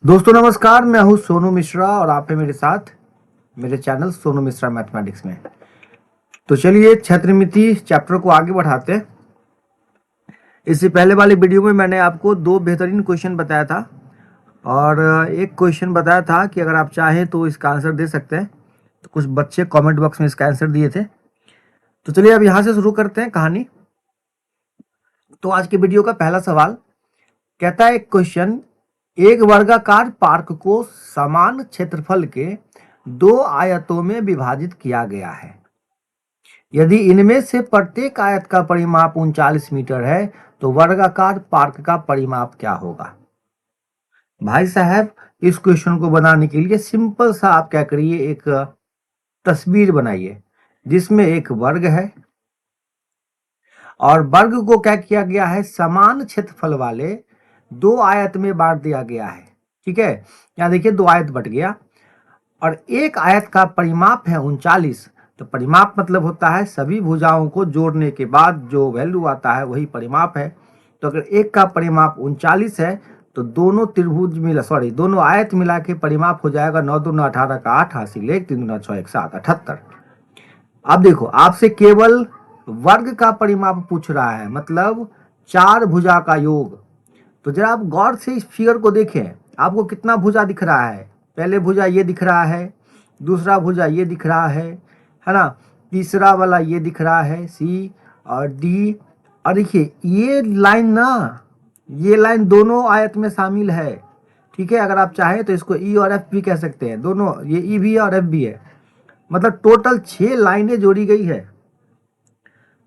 दोस्तों नमस्कार, मैं हूं सोनू मिश्रा और आप हैं मेरे साथ मेरे चैनल सोनू मिश्रा मैथमेटिक्स में। तो चलिए क्षेत्रमिति चैप्टर को आगे बढ़ाते हैं। इससे पहले वाले वीडियो में मैंने आपको दो बेहतरीन क्वेश्चन बताया था और एक क्वेश्चन बताया था कि अगर आप चाहें तो इसका आंसर दे सकते हैं। तो कुछ बच्चे कमेंट बॉक्स में इसका आंसर दिए थे। तो चलिए अब यहाँ से शुरू करते हैं कहानी। तो आज के वीडियो का पहला सवाल कहता है, एक क्वेश्चन, एक वर्गाकार पार्क को समान क्षेत्रफल के दो आयतों में विभाजित किया गया है। यदि इनमें से प्रत्येक आयत का परिमाप 39 मीटर है तो वर्गाकार पार्क का परिमाप क्या होगा। भाई साहब, इस क्वेश्चन को बनाने के लिए सिंपल सा आप क्या करिए, एक तस्वीर बनाइए जिसमें एक वर्ग है और वर्ग को क्या किया गया है, समान क्षेत्रफल वाले दो आयत में बांट दिया गया है। ठीक है, यहाँ देखिए दो आयत बट गया और एक आयत का परिमाप है 39। तो परिमाप मतलब होता है सभी भुजाओं को जोड़ने के बाद जो वैल्यू आता है वही परिमाप है। तो अगर एक का परिमाप 39 है तो दोनों त्रिभुज दोनों आयत मिला के परिमाप हो जाएगा 9 दूना 18 का 8 हासिल 1 3 दूना 6 1 7 78। अब देखो, आपसे केवल वर्ग का परिमाप पूछ रहा है, मतलब चार भुजा का योग। तो जरा आप गौर से इस फिगर को देखें, आपको कितना भुजा दिख रहा है। पहले भुजा ये दिख रहा है, दूसरा भुजा ये दिख रहा है ना, तीसरा वाला ये दिख रहा है सी और डी। और देखिए ये लाइन ना, ये लाइन दोनों आयत में शामिल है। ठीक है, अगर आप चाहें तो इसको ई और एफ भी कह सकते हैं, दोनों ये ई भी है और एफ भी है। मतलब टोटल 6 लाइनें जोड़ी गई है।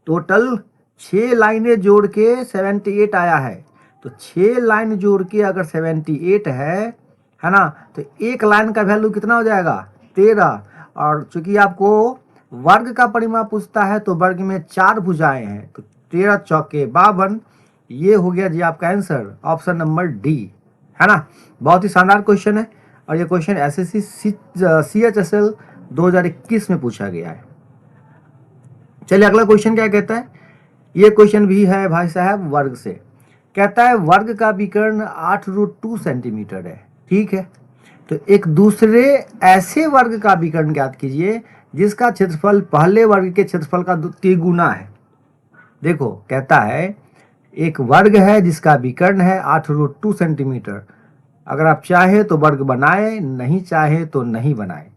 टोटल 6 लाइनें जोड़ के 78 आया है। तो 6 लाइन जोड़ के अगर 78 है ना, तो एक लाइन का वैल्यू कितना हो जाएगा, 13। और चूंकि आपको वर्ग का परिमाप पूछता है तो वर्ग में चार भुजाएं हैं, तो 13 चौके 52। ये हो गया जी आपका आंसर, ऑप्शन नंबर डी, है ना। बहुत ही शानदार क्वेश्चन है और ये क्वेश्चन एसएससी CHSL 2021 में पूछा गया है। चलिए अगला क्वेश्चन क्या कहता है। ये क्वेश्चन भी है भाई साहब वर्ग से। कहता है वर्ग का विकर्ण 8√2 सेंटीमीटर है। ठीक है, तो एक दूसरे ऐसे वर्ग का विकर्ण ज्ञात कीजिए जिसका क्षेत्रफल पहले वर्ग के क्षेत्रफल का तिगुना है। देखो कहता है एक वर्ग है जिसका विकर्ण है 8√2 सेंटीमीटर। अगर आप चाहे तो वर्ग बनाए, नहीं चाहे तो नहीं बनाए।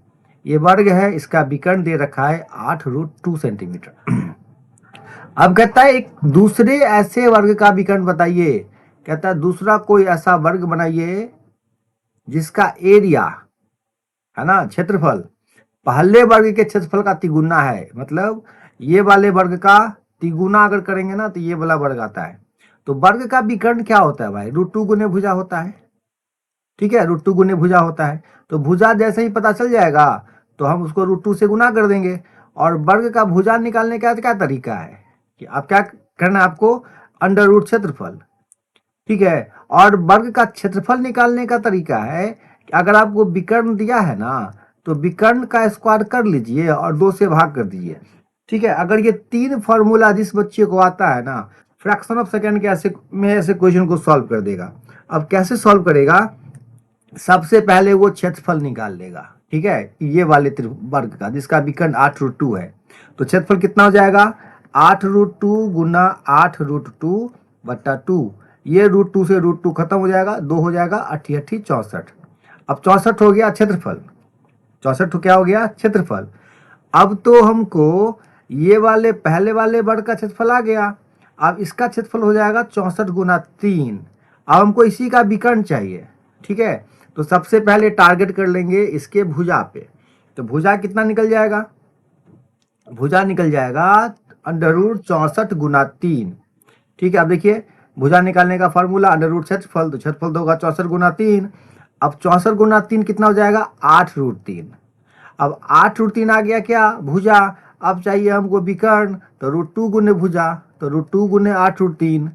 ये वर्ग है, इसका विकर्ण दे रखा है 8√2 सेंटीमीटर। अब कहता है एक दूसरे ऐसे वर्ग का विकर्ण बताइए। कहता है दूसरा कोई ऐसा वर्ग बनाइए जिसका एरिया, है ना, क्षेत्रफल पहले वर्ग के क्षेत्रफल का तिगुना है। मतलब ये वाले वर्ग का तिगुना अगर करेंगे ना तो ये वाला वर्ग आता है। तो वर्ग का विकर्ण क्या होता है भाई, √2 गुने भुजा होता है। ठीक है, √2 गुने भुजा होता है। तो भुजा जैसे ही पता चल जाएगा तो हम उसको √2 से गुना कर देंगे। और वर्ग का भुजा निकालने का क्या तरीका है कि आप क्या करना है, आपको अंडर रूट क्षेत्रफल। ठीक है, और वर्ग का क्षेत्रफल निकालने का तरीका है कि अगर आपको विकर्ण दिया है ना तो विकर्ण का स्क्वायर कर लीजिए और 2 से भाग कर दीजिए। ठीक है, अगर ये तीन फॉर्मूला जिस बच्चे को आता है ना, फ्रैक्शन ऑफ सेकेंड के ऐसे क्वेश्चन को सॉल्व कर देगा। अब कैसे सॉल्व करेगा, सबसे पहले वो क्षेत्रफल निकाल लेगा। ठीक है, ये वाले वर्ग का जिसका विकर्ण 8√2 है। तो क्षेत्रफल कितना हो जाएगा, 8√2 गुना 8√2 बट्टा 2। ये √2 से √2 खत्म हो जाएगा, 2 हो जाएगा, 8 8 64। अब 64 हो गया क्षेत्रफल। 64 क्या हो गया, क्षेत्रफल। अब तो हमको ये वाले पहले वाले वर्ग का क्षेत्रफल आ गया। अब इसका क्षेत्रफल हो जाएगा 64 गुना 3। अब हमको इसी का विकर्ण चाहिए। ठीक है, तो सबसे पहले टारगेट कर लेंगे इसके भुजा पे। तो भुजा कितना निकल जाएगा, भुजा निकल जाएगा √64 गुना 3। ठीक है, अब देखिए भुजा निकालने का फॉर्मूला अंडर रूट क्षेत्रफल, तो क्षेत्रफल होगा 64 गुना 3। अब 64 गुना 3 कितना हो जाएगा, 8√3। अब 8√3 आ गया क्या, भुजा। अब चाहिए हमको विकर्ण, तो √2 गुने भुजा, तो √2 गुने 8√3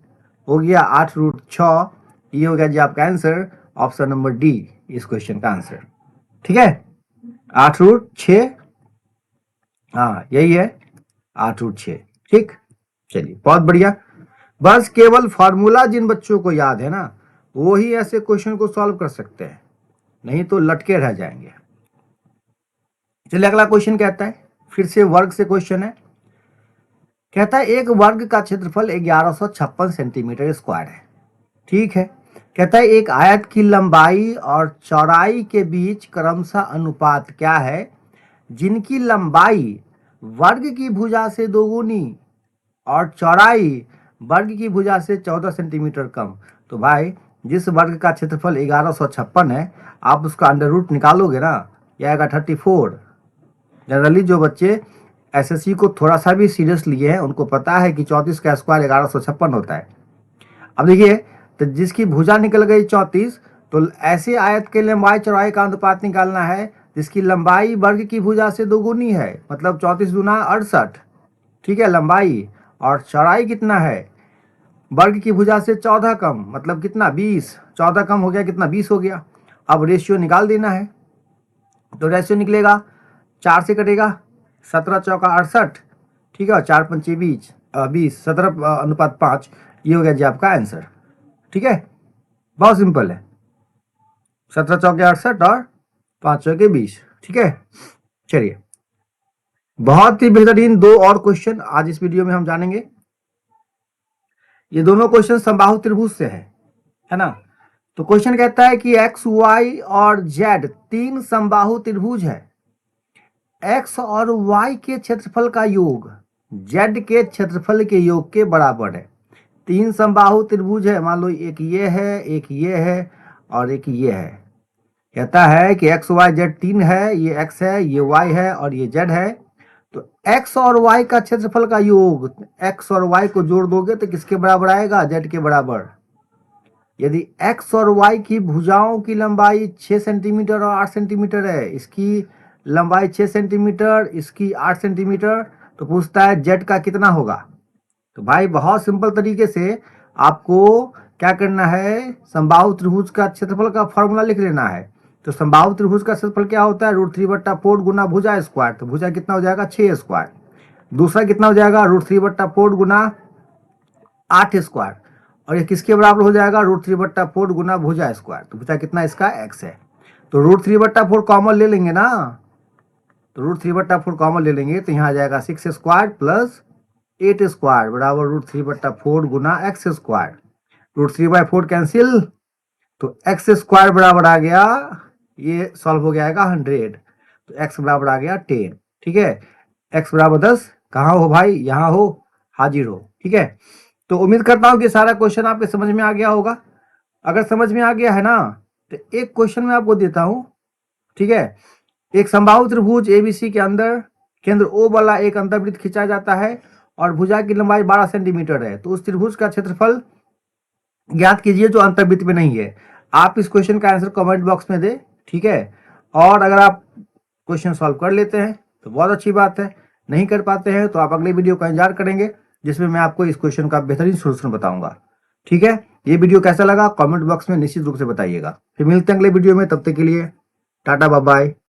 हो गया 8√6। ये हो गया जी आपका आंसर, ऑप्शन नंबर डी, इस क्वेश्चन का आंसर। ठीक है, 8√6, हाँ यही है 8√6। ठीक, चलिए बहुत बढ़िया। बस केवल फॉर्मूला जिन बच्चों को याद है ना वो ही ऐसे क्वेश्चन को सॉल्व कर सकते हैं। नहीं तो लटके रह जाएंगे। चलिए अगला क्वेश्चन कहता है, फिर से वर्ग से क्वेश्चन है। कहता है एक वर्ग का क्षेत्रफल 1156 सेंटीमीटर स्क्वायर है। ठीक है। कहता है एक आयत की लंबाई और चौड़ाई के बीच क्रमशः अनुपात क्या है जिनकी लंबाई वर्ग की भुजा से दोगुनी और चौड़ाई वर्ग की भुजा से 14 सेंटीमीटर कम। तो भाई जिस वर्ग का क्षेत्रफल 1156 है, आप उसका अंडर रूट निकालोगे ना, यह आएगा 34। जनरली जो बच्चे एसएससी को थोड़ा सा भी सीरियस लिए हैं उनको पता है कि 34 का स्क्वायर 1156 होता है। अब देखिए, तो जिसकी भुजा निकल गई 34, तो ऐसे आयत के लंबाई चौड़ाई का अनुपात निकालना है जिसकी लंबाई वर्ग की भुजा से दोगुनी है, मतलब 34 दूना 68। ठीक है, लंबाई, और चौड़ाई कितना है, वर्ग की भुजा से 14 कम, मतलब कितना 20। 14 कम हो गया, कितना 20 हो गया। अब रेशियो निकाल देना है, तो रेशियो निकलेगा 4 से कटेगा, 17 चौका 68। ठीक है, और 4 पंचे 20, 17:5, ये हो गया जी आपका आंसर। ठीक है, बहुत सिंपल है, 17 चौके 68 और 5 चौके 20। ठीक है, चलिए बहुत ही बेहतरीन दो और क्वेश्चन आज इस वीडियो में हम जानेंगे। ये दोनों क्वेश्चन समबाहु त्रिभुज से है ना। तो क्वेश्चन कहता है कि एक्स वाई और जेड तीन समबाहु त्रिभुज है। एक्स और वाई के क्षेत्रफल का योग जेड के क्षेत्रफल के योग के बराबर है। तीन समबाहु त्रिभुज है, मान लो एक ये है, एक ये है और एक ये है। कहता है कि एक्स वाई जेड तीन है, ये एक्स है, ये वाई है और ये जेड है। तो एक्स और वाई का क्षेत्रफल का योग, एक्स और वाई को जोड़ दोगे तो किसके बराबर आएगा, जेड के बराबर। यदि एक्स और वाई की भुजाओं की लंबाई 6 सेंटीमीटर और 8 सेंटीमीटर है, इसकी लंबाई 6 सेंटीमीटर, इसकी 8 सेंटीमीटर, तो पूछता है जेड का कितना होगा। तो भाई बहुत सिंपल तरीके से आपको क्या करना है, समबाहु त्रिभुज का क्षेत्रफल का फॉर्मूला लिख लेना है। तो समबाहु त्रिभुज का क्षेत्रफल क्या होता है, √3/4 गुना भुजा स्क्वायर। तो भुजा कितना हो जाएगा, 6 स्क्वायर। दूसरा कितना हो जाएगा, √3/4 गुना 8 स्क्वायर। और ये किसके बराबर हो जाएगा, √3/4 गुना भुजा स्क्वायर। तो भुजा कितना इसका, x है। तो √3/4 कॉमन ले लेंगे ना, तो √3/4 कॉमन ले लेंगे तो यहाँ आ जाएगा 6 स्क्वायर प्लस 8 स्क्वायर बराबर √3/4 गुना x स्क्वायर। √3/4 कैंसिल, तो x स्क्वायर बराबर आ गया, ये सॉल्व हो जाएगा 100। तो x बराबर आ गया 10। ठीक है, x बराबर 10 कहाँ हो भाई, यहाँ हो, हाजिर हो। ठीक है, तो उम्मीद करता हूँ कि सारा क्वेश्चन आपके समझ में आ गया होगा। अगर समझ में आ गया है ना, तो एक क्वेश्चन मैं आपको देता हूँ। ठीक है, एक समबाहु त्रिभुज एबीसी के अंदर केंद्र O वाला एक अंतर्वृत्त खींचा जाता है और भुजा की लंबाई 12 सेंटीमीटर है। तो उस त्रिभुज का क्षेत्रफल ज्ञात कीजिए जो अंतर्वृत्त में नहीं है। आप इस क्वेश्चन का आंसर कमेंट बॉक्स में दे। ठीक है, और अगर आप क्वेश्चन सॉल्व कर लेते हैं तो बहुत अच्छी बात है, नहीं कर पाते हैं तो आप अगले वीडियो का इंतजार करेंगे जिसमें मैं आपको इस क्वेश्चन का बेहतरीन सोल्यूशन बताऊंगा। ठीक है, ये वीडियो कैसा लगा कमेंट बॉक्स में निश्चित रूप से बताइएगा। फिर मिलते हैं अगले वीडियो में, तब तक के लिए टाटा बाय बाय।